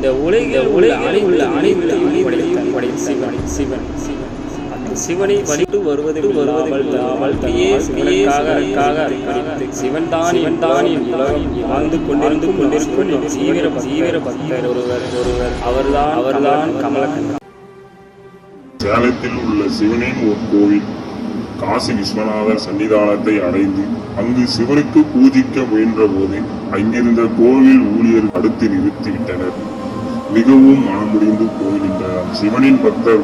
இந்த உலகில் உள்ள அனைத்தையும் படைத்த சிவன் சிவனை வழிபட்டு வருவதில் வாழ்க்கையே சிவன் தான் உலகம் வாழ்ந்து கொண்டிருக்கும் தீவிர பக்தர் ஒருவர் அவர்தான் கமலக்கண்ணன். சேலத்தில் உள்ள சிவனின் ஒரு கோவில் காசி விஸ்வநாதர் சன்னிதானத்தை அடைந்து அங்கு சிவனுக்கு பூஜிக்க முயன்ற போது அங்கிருந்த கோவில் ஊழியர் அடுத்து நிறுத்திவிட்டனர். மிகவும் மனமுடிந்து போகின்றார். சிவனின் பக்தர்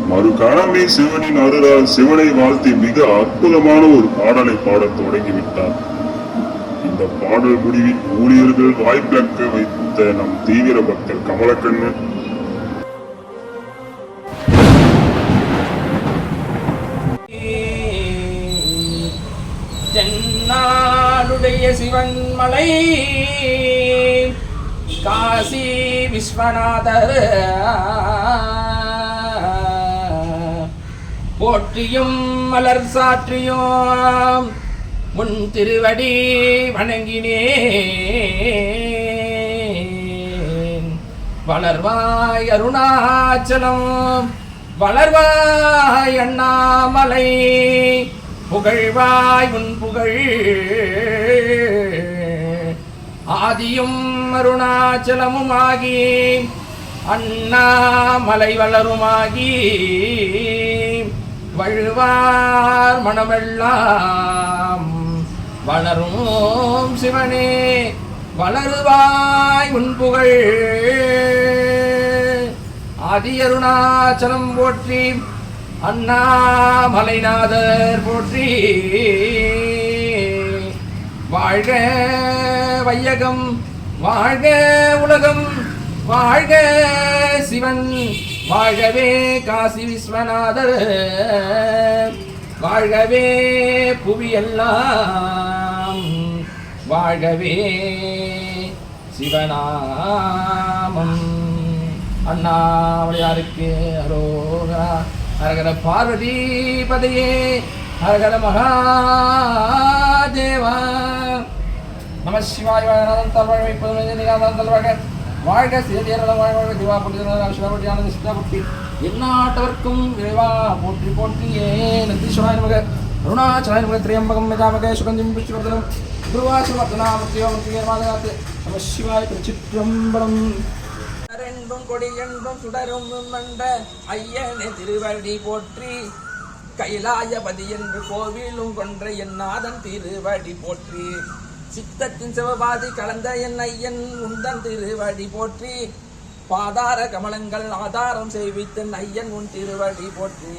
மறுகாலமே சிவனின் அருளால் சிவனை வாழ்த்தி மிக அற்புதமான ஒரு பாடலை பாடத் தொடங்கிவிட்டார். இந்த பாடல் முடிவில் ஊழியர்கள் வாய்ப்பிழக்க வைத்த நம் தீவிர பக்தர் கமலக்கண்ணன் தென்னாடுடைய சிவன்மலை காசி விஸ்வநாதர் போற்றியும் மலர் சாற்றியும் முன் திருவடி வணங்கினேன். வளர்வாய் அருணாச்சலம் வளர்வாய் அண்ணாமலை புகழ்வாய் உன் புகழ் ஆதியும் அருணாச்சலமும் ஆகி அண்ணாமலை வளருமாகி வழுவார் மனமெல்லாம் வளரும் சிவனே வளருவாய் உன் புகழ் ஆதி அருணாச்சலம் போற்றி அண்ணாமலைநாதர் போற்றி. வாழ்க வையகம் வாழ்க உலகம் வாழ்க சிவன் வாழ்கவே காசி விஸ்வநாதர் வாழ்கவே புவியெல்லாம் வாழ்கவே சிவநாமம். அண்ணாமலையாருக்கு அரோகரா. ஹரஹர பார்வதி பதையே ஹரஹர மகாதேவா. நம சிவாய நாதன் தல்வாழ் வைப்பதும் தல்வாழ வாழ்க சேதியரளம் வாழ்க திவா போற்றி சிவாபுட்டி ஆனந்த சித்தாபுட்டி எந்நாட்டவர்க்கும் விரைவா போற்றி போற்றியே. நந்தீஸ்வராய நமக அருணாச்சலாய நமக திரியம்பகம் யஜாமக சுகந்திம் புஷ்டிவர்தனம் குருவாசுரத்னாமத்தியோமத்தியமாதகாத்து. நம சிவாய திருச்சிற்றம்பலம். ரெண்டும் கொடி என்றும் சுடரும் மண்ட ஐயனே திருவடி போற்றி. கைலாயபதி என்று கோவிலும் கொன்ற என் நாதன் திருவடி போற்றி. சித்தத்தின் சிவபாதி கலந்த என் ஐயன் உந்தன் திருவடி போற்றி. பாதார கமலங்கள் ஆதாரம் செய்வித்தன் ஐயன் உன் திருவடி போற்றி.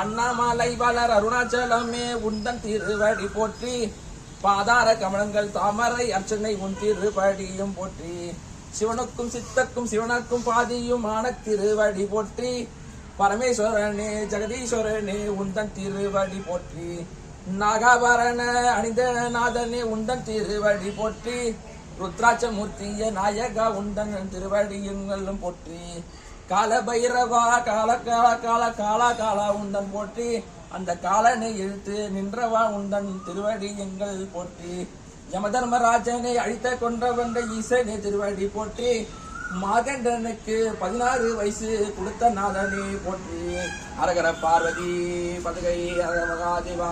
அண்ணாமலை வளர் அருணாச்சலமே உந்தன் திருவடி போற்றி. பாதார கமலங்கள் தாமரை அர்ச்சனை உன் திருவடியும் போற்றி. சிவனுக்கும் சித்தக்கும் சிவனுக்கும் பாதியும் ஆன திருவடி போற்றி. பரமேஸ்வரனே ஜெகதீஸ்வரனே உந்தன் திருவடி போற்றி. நாகாபரண அணிந்த நாதனே உந்தன் திருவடி போற்றி. ருத்ராட்சமூர்த்திய நாயகா உந்தன் திருவடியும் போற்றி. கால பைரவா கால கால கால காலா காலா உந்தன் போற்றி. அந்த காலனை இழுத்து நின்றவா உந்தன் திருவடி எங்கள் போற்றி. யமதர்மராஜனை அழித்த கொன்றவந்த ஈசனே திருவடி போற்றி. மாகண்டனுக்கு 16 வயசு கொடுத்த நாதனே போற்றி. ஹரஹர பார்வதி பதகை ஹர மகாதேவா.